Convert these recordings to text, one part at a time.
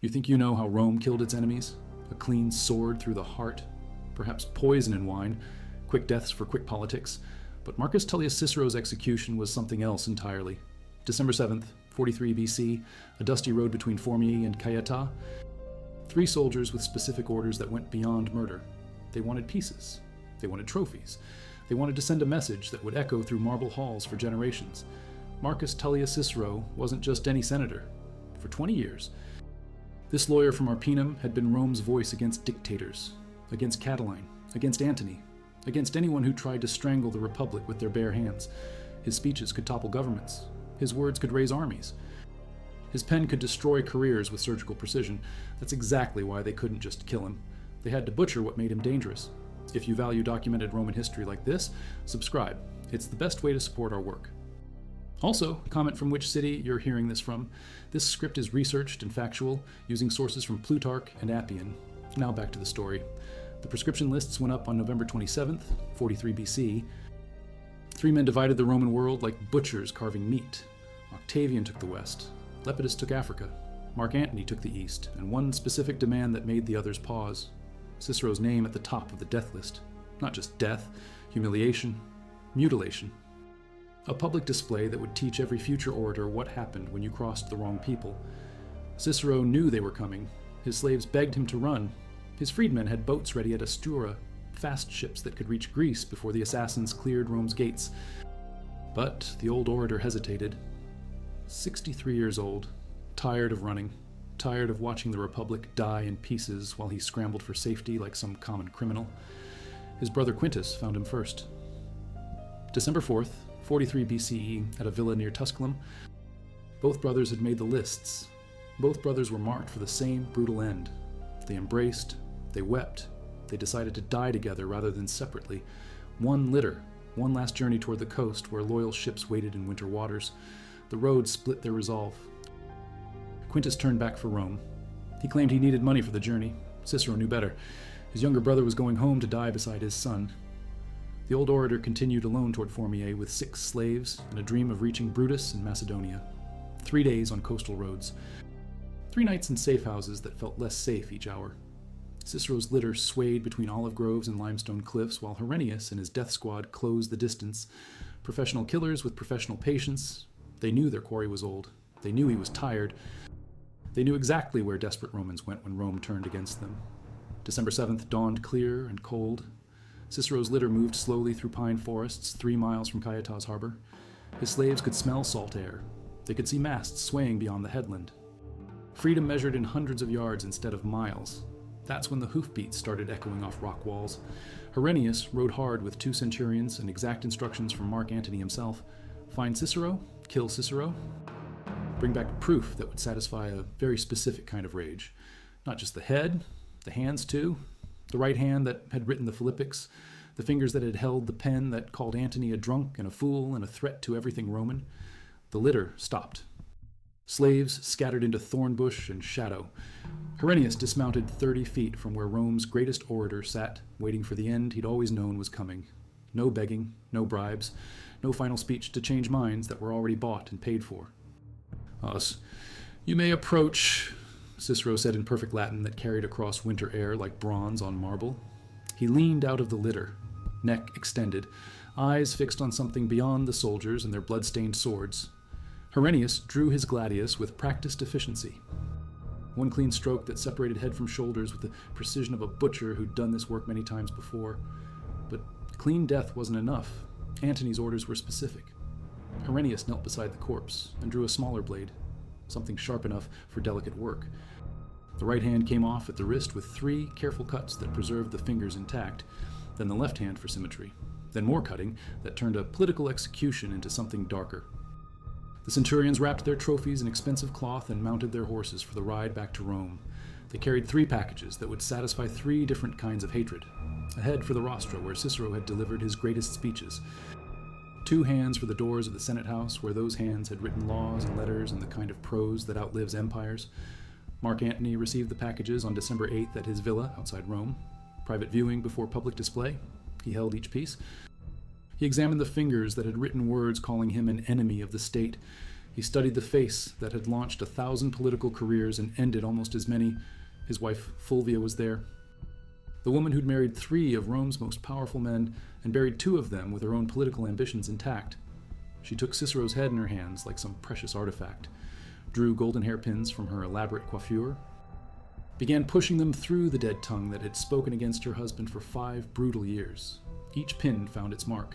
You think you know how Rome killed its enemies? A clean sword through the heart? Perhaps poison in wine? Quick deaths for quick politics? But Marcus Tullius Cicero's execution was something else entirely. December 7th, 43 BC, a dusty road between Formiae and Caieta. 3 soldiers with specific orders that went beyond murder. They wanted pieces. They wanted trophies. They wanted to send a message that would echo through marble halls for generations. Marcus Tullius Cicero wasn't just any senator. For 20 years, this lawyer from Arpinum had been Rome's voice against dictators, against Catiline, against Antony, against anyone who tried to strangle the Republic with their bare hands. His speeches could topple governments. His words could raise armies. His pen could destroy careers with surgical precision. That's exactly why they couldn't just kill him. They had to butcher what made him dangerous. If you value documented Roman history like this, subscribe. It's the best way to support our work. Also, comment from which city you're hearing this from. This script is researched and factual, using sources from Plutarch and Appian. Now back to the story. The prescription lists went up on November 27th, 43 BC. 3 men divided the Roman world like butchers carving meat. Octavian took the west. Lepidus took Africa. Mark Antony took the east, and one specific demand that made the others pause. Cicero's name at the top of the death list. Not just death, humiliation, mutilation. A public display that would teach every future orator what happened when you crossed the wrong people. Cicero knew they were coming. His slaves begged him to run. His freedmen had boats ready at Astura, fast ships that could reach Greece before the assassins cleared Rome's gates. But the old orator hesitated. 63 years old, tired of running, tired of watching the Republic die in pieces while he scrambled for safety like some common criminal. His brother Quintus found him first. December 4th, 43 BCE, at a villa near Tusculum, both brothers had made the lists. Both brothers were marked for the same brutal end. They embraced, they wept, they decided to die together rather than separately. One litter, one last journey toward the coast where loyal ships waited in winter waters. The road split their resolve. Quintus turned back for Rome. He claimed he needed money for the journey. Cicero knew better. His younger brother was going home to die beside his son. The old orator continued alone toward Formiae with 6 slaves and a dream of reaching Brutus in Macedonia. 3 days on coastal roads. 3 nights in safe houses that felt less safe each hour. Cicero's litter swayed between olive groves and limestone cliffs while Herennius and his death squad closed the distance. Professional killers with professional patience. They knew their quarry was old. They knew he was tired. They knew exactly where desperate Romans went when Rome turned against them. December 7th dawned clear and cold. Cicero's litter moved slowly through pine forests 3 miles from Caieta's harbor. His slaves could smell salt air. They could see masts swaying beyond the headland. Freedom measured in hundreds of yards instead of miles. That's when the hoofbeats started echoing off rock walls. Herennius rode hard with 2 centurions and exact instructions from Mark Antony himself. Find Cicero, kill Cicero. Bring back proof that would satisfy a very specific kind of rage. Not just the head, the hands too. The right hand that had written the Philippics, the fingers that had held the pen that called Antony a drunk and a fool and a threat to everything Roman. The litter stopped. Slaves scattered into thorn bush and shadow. Herennius dismounted 30 feet from where Rome's greatest orator sat, waiting for the end he'd always known was coming. No begging, no bribes, no final speech to change minds that were already bought and paid for. "Us, you may approach," Cicero said in perfect Latin that carried across winter air like bronze on marble. He leaned out of the litter, neck extended, eyes fixed on something beyond the soldiers and their blood-stained swords. Herennius drew his gladius with practiced efficiency. One clean stroke that separated head from shoulders with the precision of a butcher who'd done this work many times before. But clean death wasn't enough. Antony's orders were specific. Herennius knelt beside the corpse and drew a smaller blade, something sharp enough for delicate work. The right hand came off at the wrist with 3 careful cuts that preserved the fingers intact, then the left hand for symmetry, then more cutting that turned a political execution into something darker. The centurions wrapped their trophies in expensive cloth and mounted their horses for the ride back to Rome. They carried 3 packages that would satisfy 3 different kinds of hatred. A head for the rostra, where Cicero had delivered his greatest speeches. 2 hands for the doors of the Senate House, where those hands had written laws and letters in the kind of prose that outlives empires. Mark Antony received the packages on December 8th at his villa outside Rome. Private viewing before public display. He held each piece. He examined the fingers that had written words calling him an enemy of the state. He studied the face that had launched 1,000 political careers and ended almost as many. His wife Fulvia was there. The woman who'd married 3 of Rome's most powerful men and buried 2 of them with her own political ambitions intact. She took Cicero's head in her hands like some precious artifact, drew golden hairpins from her elaborate coiffure, began pushing them through the dead tongue that had spoken against her husband for 5 brutal years. Each pin found its mark,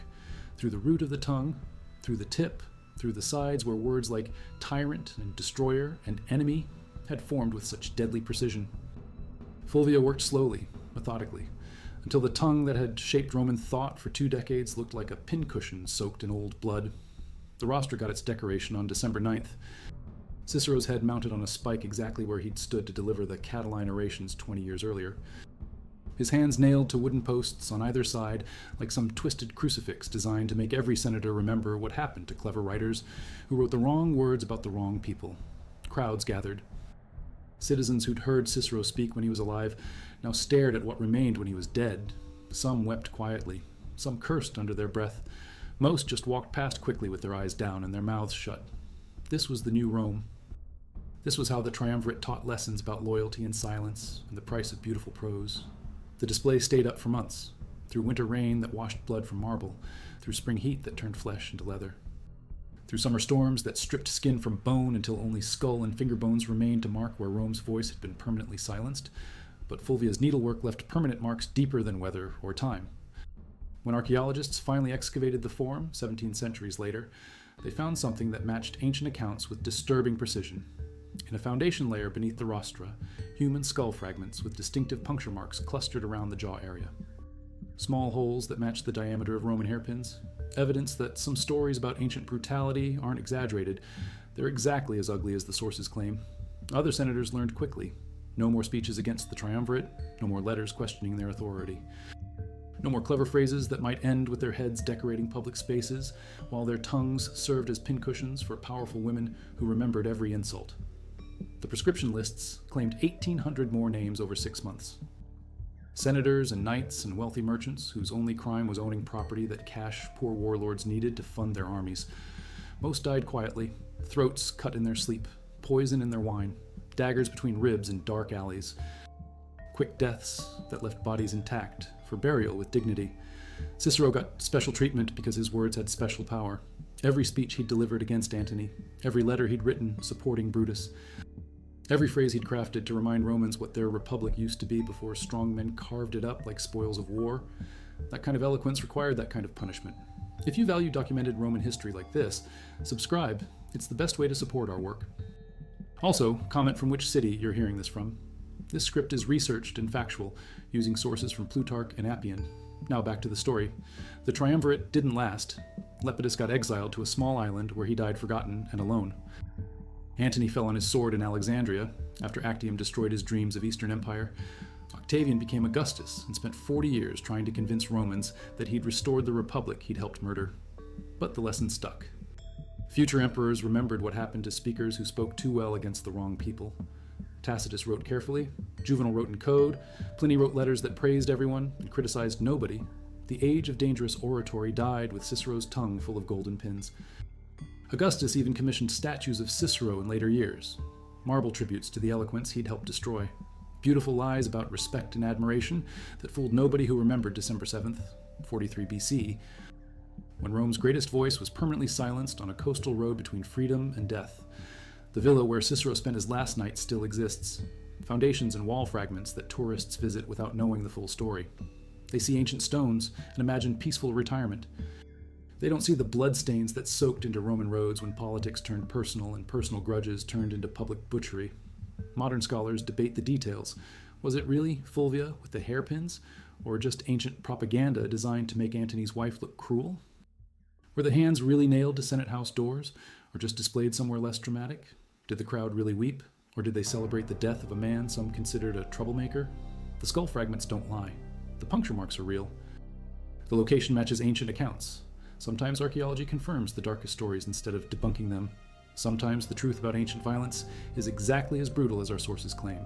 through the root of the tongue, through the tip, through the sides where words like tyrant and destroyer and enemy had formed with such deadly precision. Fulvia worked slowly, methodically, until the tongue that had shaped Roman thought for 2 decades looked like a pincushion soaked in old blood. The rostra got its decoration on December 9th. Cicero's head mounted on a spike exactly where he'd stood to deliver the Catiline orations 20 years earlier. His hands nailed to wooden posts on either side like some twisted crucifix designed to make every senator remember what happened to clever writers who wrote the wrong words about the wrong people. Crowds gathered. Citizens who'd heard Cicero speak when he was alive now stared at what remained when he was dead. Some wept quietly. Some cursed under their breath. Most just walked past quickly with their eyes down and their mouths shut. This was the new Rome. This was how the triumvirate taught lessons about loyalty and silence and the price of beautiful prose. The display stayed up for months, through winter rain that washed blood from marble, through spring heat that turned flesh into leather, through summer storms that stripped skin from bone until only skull and finger bones remained to mark where Rome's voice had been permanently silenced. But Fulvia's needlework left permanent marks deeper than weather or time. When archaeologists finally excavated the Forum, 17 centuries later, they found something that matched ancient accounts with disturbing precision. In a foundation layer beneath the rostra, human skull fragments with distinctive puncture marks clustered around the jaw area. Small holes that matched the diameter of Roman hairpins, evidence that some stories about ancient brutality aren't exaggerated. They're exactly as ugly as the sources claim. Other senators learned quickly. No more speeches against the triumvirate, no more letters questioning their authority. No more clever phrases that might end with their heads decorating public spaces, while their tongues served as pincushions for powerful women who remembered every insult. The prescription lists claimed 1,800 more names over 6 months. Senators and knights and wealthy merchants whose only crime was owning property that cash poor warlords needed to fund their armies. Most died quietly, throats cut in their sleep, poison in their wine, daggers between ribs in dark alleys. Quick deaths that left bodies intact, for burial with dignity. Cicero got special treatment because his words had special power. Every speech he'd delivered against Antony, every letter he'd written supporting Brutus, every phrase he'd crafted to remind Romans what their republic used to be before strong men carved it up like spoils of war. That kind of eloquence required that kind of punishment. If you value documented Roman history like this, subscribe. It's the best way to support our work. Also, comment from which city you're hearing this from. This script is researched and factual, using sources from Plutarch and Appian. Now back to the story. The triumvirate didn't last. Lepidus got exiled to a small island where he died forgotten and alone. Antony fell on his sword in Alexandria after Actium destroyed his dreams of Eastern Empire. Octavian became Augustus and spent 40 years trying to convince Romans that he'd restored the republic he'd helped murder. But the lesson stuck. Future emperors remembered what happened to speakers who spoke too well against the wrong people. Tacitus wrote carefully, Juvenal wrote in code, Pliny wrote letters that praised everyone and criticized nobody. The age of dangerous oratory died with Cicero's tongue full of golden pins. Augustus even commissioned statues of Cicero in later years, marble tributes to the eloquence he'd helped destroy. Beautiful lies about respect and admiration that fooled nobody who remembered December 7th, 43 BC, when Rome's greatest voice was permanently silenced on a coastal road between freedom and death. The villa where Cicero spent his last night still exists. Foundations and wall fragments that tourists visit without knowing the full story. They see ancient stones and imagine peaceful retirement. They don't see the bloodstains that soaked into Roman roads when politics turned personal and personal grudges turned into public butchery. Modern scholars debate the details. Was it really Fulvia with the hairpins, or just ancient propaganda designed to make Antony's wife look cruel? Were the hands really nailed to Senate House doors, or just displayed somewhere less dramatic? Did the crowd really weep, or did they celebrate the death of a man some considered a troublemaker? The skull fragments don't lie. The puncture marks are real. The location matches ancient accounts. Sometimes archaeology confirms the darkest stories instead of debunking them. Sometimes the truth about ancient violence is exactly as brutal as our sources claim.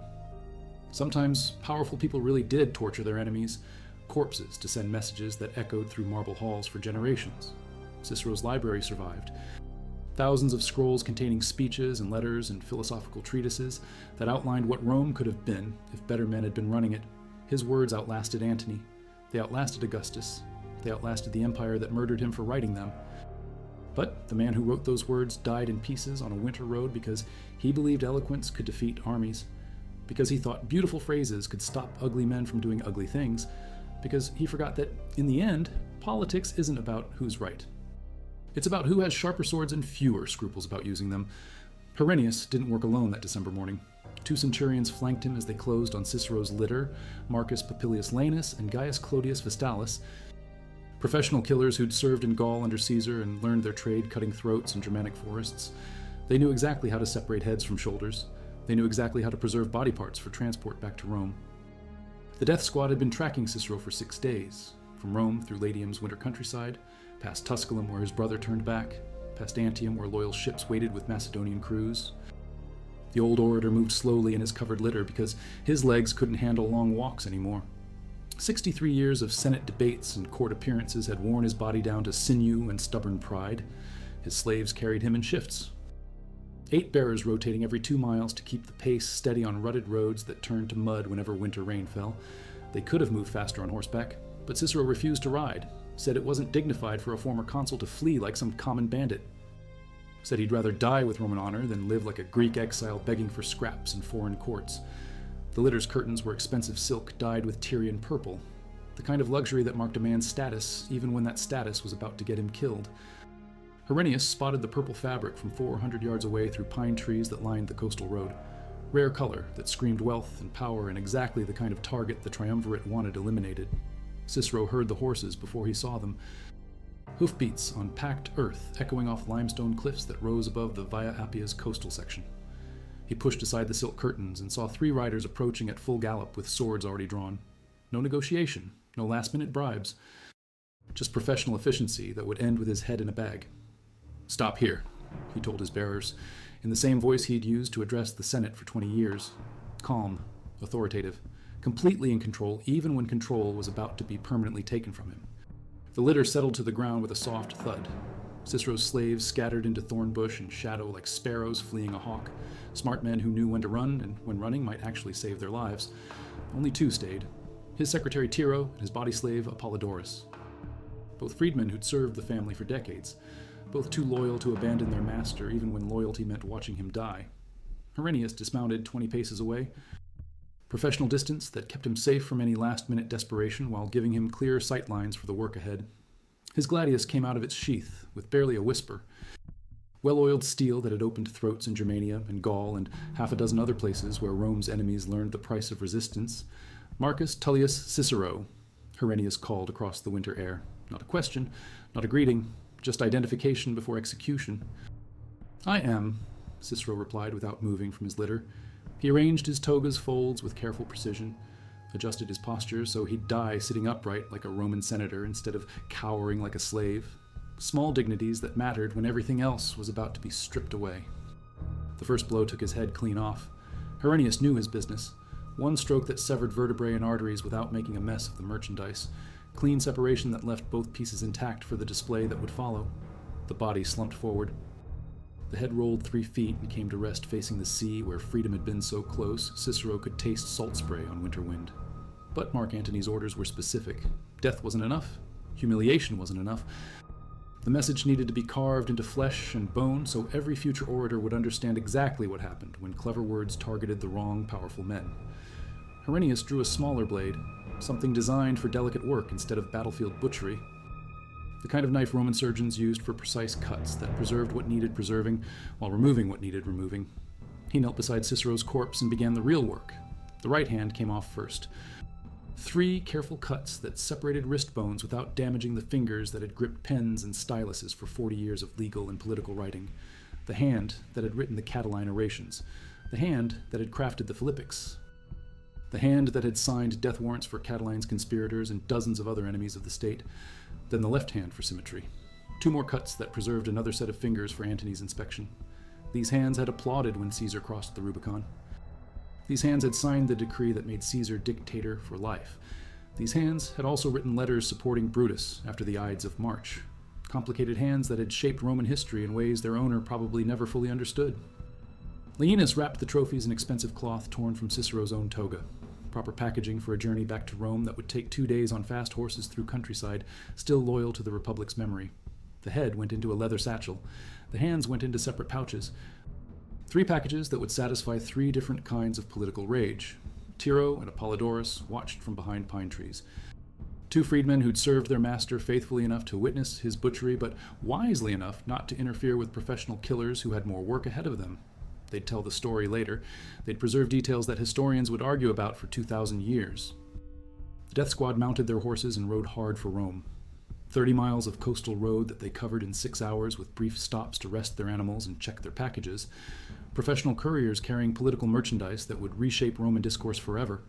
Sometimes powerful people really did torture their enemies, corpses to send messages that echoed through marble halls for generations. Cicero's library survived. Thousands of scrolls containing speeches and letters and philosophical treatises that outlined what Rome could have been if better men had been running it. His words outlasted Antony. They outlasted Augustus. They outlasted the empire that murdered him for writing them. But the man who wrote those words died in pieces on a winter road because he believed eloquence could defeat armies, because he thought beautiful phrases could stop ugly men from doing ugly things, because he forgot that, in the end, politics isn't about who's right. It's about who has sharper swords and fewer scruples about using them. Herennius didn't work alone that December morning. 2 centurions flanked him as they closed on Cicero's litter, Marcus Popilius Laenus and Gaius Clodius Vestalis, professional killers who'd served in Gaul under Caesar and learned their trade cutting throats in Germanic forests. They knew exactly how to separate heads from shoulders. They knew exactly how to preserve body parts for transport back to Rome. The death squad had been tracking Cicero for 6 days, from Rome through Latium's winter countryside, past Tusculum where his brother turned back, past Antium where loyal ships waited with Macedonian crews. The old orator moved slowly in his covered litter because his legs couldn't handle long walks anymore. 63 years of Senate debates and court appearances had worn his body down to sinew and stubborn pride. His slaves carried him in shifts. 8 bearers rotating every 2 miles to keep the pace steady on rutted roads that turned to mud whenever winter rain fell. They could have moved faster on horseback, but Cicero refused to ride, said it wasn't dignified for a former consul to flee like some common bandit. Said he'd rather die with Roman honor than live like a Greek exile begging for scraps in foreign courts. The litter's curtains were expensive silk dyed with Tyrian purple, the kind of luxury that marked a man's status even when that status was about to get him killed. Herennius spotted the purple fabric from 400 yards away through pine trees that lined the coastal road. Rare color that screamed wealth and power and exactly the kind of target the triumvirate wanted eliminated. Cicero heard the horses before he saw them. Hoofbeats on packed earth echoing off limestone cliffs that rose above the Via Appia's coastal section. He pushed aside the silk curtains and saw 3 riders approaching at full gallop with swords already drawn. No negotiation, no last-minute bribes. Just professional efficiency that would end with his head in a bag. "Stop here," he told his bearers, in the same voice he'd used to address the Senate for 20 years. Calm, authoritative, completely in control even when control was about to be permanently taken from him. The litter settled to the ground with a soft thud. Cicero's slaves scattered into thorn bush and shadow like sparrows fleeing a hawk, smart men who knew when to run and when running might actually save their lives. Only 2 stayed, his secretary Tiro and his body slave Apollodorus. Both freedmen who'd served the family for decades, both too loyal to abandon their master even when loyalty meant watching him die. Herennius dismounted 20 paces away, professional distance that kept him safe from any last-minute desperation while giving him clear sight lines for the work ahead. His gladius came out of its sheath with barely a whisper. Well-oiled steel that had opened throats in Germania and Gaul and half a dozen other places where Rome's enemies learned the price of resistance. "Marcus Tullius Cicero," Herennius called across the winter air. Not a question, not a greeting, just identification before execution. "I am," Cicero replied without moving from his litter. He arranged his toga's folds with careful precision, adjusted his posture so he'd die sitting upright like a Roman senator instead of cowering like a slave. Small dignities that mattered when everything else was about to be stripped away. The first blow took his head clean off. Herennius knew his business. One stroke that severed vertebrae and arteries without making a mess of the merchandise. Clean separation that left both pieces intact for the display that would follow. The body slumped forward. The head rolled 3 feet and came to rest facing the sea where freedom had been so close Cicero could taste salt spray on winter wind. But Mark Antony's orders were specific. Death wasn't enough. Humiliation wasn't enough. The message needed to be carved into flesh and bone so every future orator would understand exactly what happened when clever words targeted the wrong, powerful men. Herennius drew a smaller blade, something designed for delicate work instead of battlefield butchery. The kind of knife Roman surgeons used for precise cuts that preserved what needed preserving while removing what needed removing. He knelt beside Cicero's corpse and began the real work. The right hand came off first. 3 careful cuts that separated wrist bones without damaging the fingers that had gripped pens and styluses for 40 years of legal and political writing. The hand that had written the Catiline orations. The hand that had crafted the Philippics. The hand that had signed death warrants for Catiline's conspirators and dozens of other enemies of the state. Then the left hand for symmetry. 2 more cuts that preserved another set of fingers for Antony's inspection. These hands had applauded when Caesar crossed the Rubicon. These hands had signed the decree that made Caesar dictator for life. These hands had also written letters supporting Brutus after the Ides of March. complicated hands that had shaped Roman history in ways their owner probably never fully understood. Laenas wrapped the trophies in expensive cloth torn from Cicero's own toga, proper packaging for a journey back to Rome that would take 2 days on fast horses through countryside, still loyal to the Republic's memory. The head went into a leather satchel. The hands went into separate pouches. 3 packages that would satisfy 3 different kinds of political rage. Tiro and Apollodorus watched from behind pine trees. 2 freedmen who'd served their master faithfully enough to witness his butchery, but wisely enough not to interfere with professional killers who had more work ahead of them. They'd tell the story later. They'd preserve details that historians would argue about for 2,000 years. The death squad mounted their horses and rode hard for Rome. 30 miles of coastal road that they covered in 6 hours with brief stops to rest their animals and check their packages. Professional couriers carrying political merchandise that would reshape Roman discourse forever.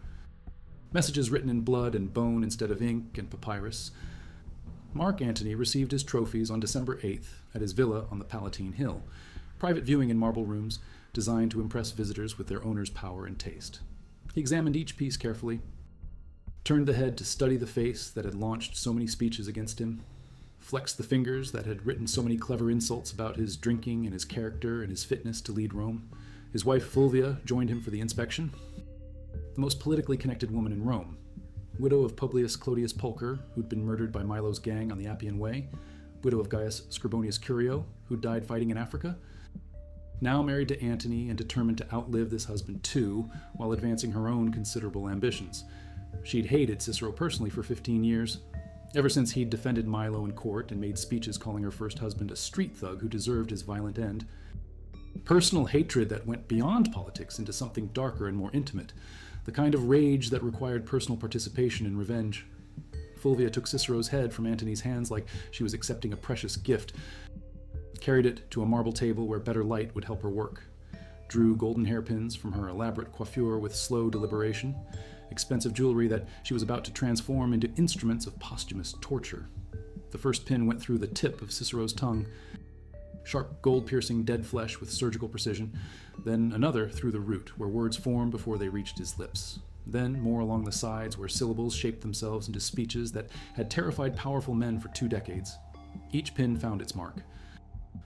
Messages written in blood and bone instead of ink and papyrus. Mark Antony received his trophies on December 8th at his villa on the Palatine Hill, private viewing in marble rooms designed to impress visitors with their owner's power and taste. He examined each piece carefully, turned the head to study the face that had launched so many speeches against him, flexed the fingers that had written so many clever insults about his drinking and his character and his fitness to lead Rome. His wife Fulvia joined him for the inspection. The most politically connected woman in Rome, widow of Publius Clodius Pulcher, who'd been murdered by Milo's gang on the Appian Way, widow of Gaius Scribonius Curio, who'd died fighting in Africa, now married to Antony and determined to outlive this husband too, while advancing her own considerable ambitions. She'd hated Cicero personally for 15 years, ever since he'd defended Milo in court and made speeches calling her first husband a street thug who deserved his violent end. Personal hatred that went beyond politics into something darker and more intimate, the kind of rage that required personal participation in revenge. Fulvia took Cicero's head from Antony's hands like she was accepting a precious gift, carried it to a marble table where better light would help her work, drew golden hairpins from her elaborate coiffure with slow deliberation, expensive jewelry that she was about to transform into instruments of posthumous torture. The first pin went through the tip of Cicero's tongue, sharp gold-piercing dead flesh with surgical precision, then another through the root, where words formed before they reached his lips, then more along the sides where syllables shaped themselves into speeches that had terrified powerful men for 2 decades. Each pin found its mark.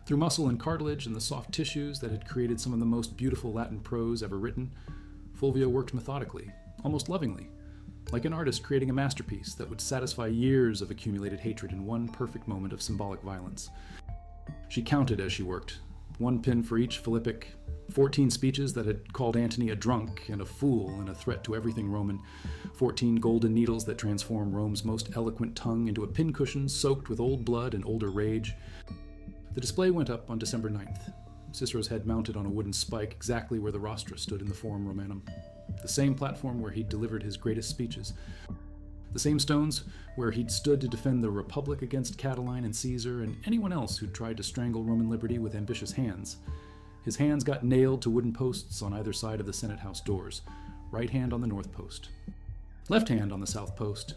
Through muscle and cartilage and the soft tissues that had created some of the most beautiful Latin prose ever written, Fulvia worked methodically, almost lovingly, like an artist creating a masterpiece that would satisfy years of accumulated hatred in one perfect moment of symbolic violence. She counted as she worked, 1 pin for each Philippic, 14 speeches that had called Antony a drunk and a fool and a threat to everything Roman, 14 golden needles that transformed Rome's most eloquent tongue into a pincushion soaked with old blood and older rage. The display went up on December 9th, Cicero's head mounted on a wooden spike exactly where the rostra stood in the Forum Romanum, the same platform where he'd delivered his greatest speeches, the same stones where he'd stood to defend the Republic against Catiline and Caesar and anyone else who'd tried to strangle Roman liberty with ambitious hands. His hands got nailed to wooden posts on either side of the Senate House doors, right hand on the north post, left hand on the south post,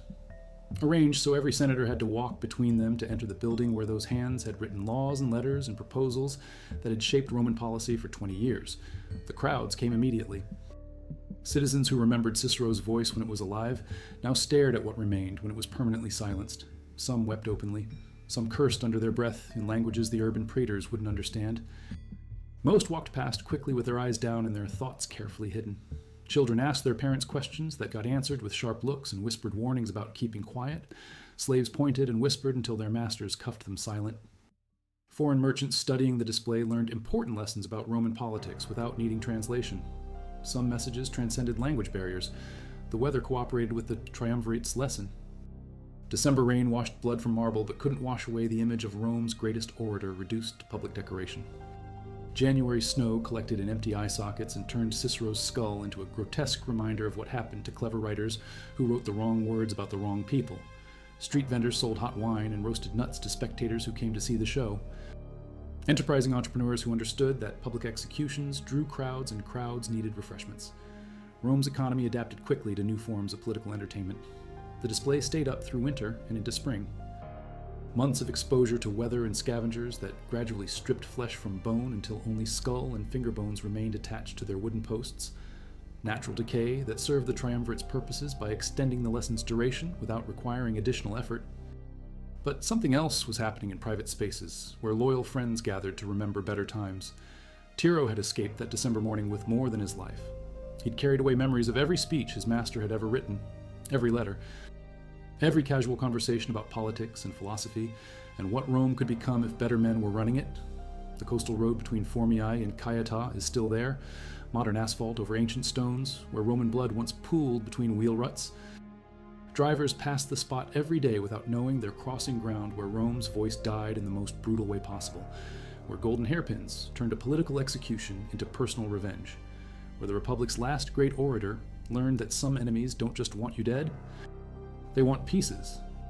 arranged so every senator had to walk between them to enter the building where those hands had written laws and letters and proposals that had shaped Roman policy for 20 years. The crowds came immediately. Citizens who remembered Cicero's voice when it was alive now stared at what remained when it was permanently silenced. Some wept openly. Some cursed under their breath in languages the urban praetors wouldn't understand. Most walked past quickly with their eyes down and their thoughts carefully hidden. Children asked their parents questions that got answered with sharp looks and whispered warnings about keeping quiet. Slaves pointed and whispered until their masters cuffed them silent. Foreign merchants studying the display learned important lessons about Roman politics without needing translation. Some messages transcended language barriers. The weather cooperated with the triumvirate's lesson. December rain washed blood from marble but couldn't wash away the image of Rome's greatest orator reduced to public decoration. January snow collected in empty eye sockets and turned Cicero's skull into a grotesque reminder of what happened to clever writers who wrote the wrong words about the wrong people. Street vendors sold hot wine and roasted nuts to spectators who came to see the show. Enterprising entrepreneurs who understood that public executions drew crowds and crowds needed refreshments. Rome's economy adapted quickly to new forms of political entertainment. The display stayed up through winter and into spring. Months of exposure to weather and scavengers that gradually stripped flesh from bone until only skull and finger bones remained attached to their wooden posts. Natural decay that served the triumvirate's purposes by extending the lesson's duration without requiring additional effort. But something else was happening in private spaces, where loyal friends gathered to remember better times. Tiro had escaped that December morning with more than his life. He'd carried away memories of every speech his master had ever written, every letter, every casual conversation about politics and philosophy, and what Rome could become if better men were running it. The coastal road between Formiae and Caieta is still there, modern asphalt over ancient stones, where Roman blood once pooled between wheel ruts. Drivers passed the spot every day without knowing they're crossing ground where Rome's voice died in the most brutal way possible, where golden hairpins turned a political execution into personal revenge, where the Republic's last great orator learned that some enemies don't just want you dead, they want pieces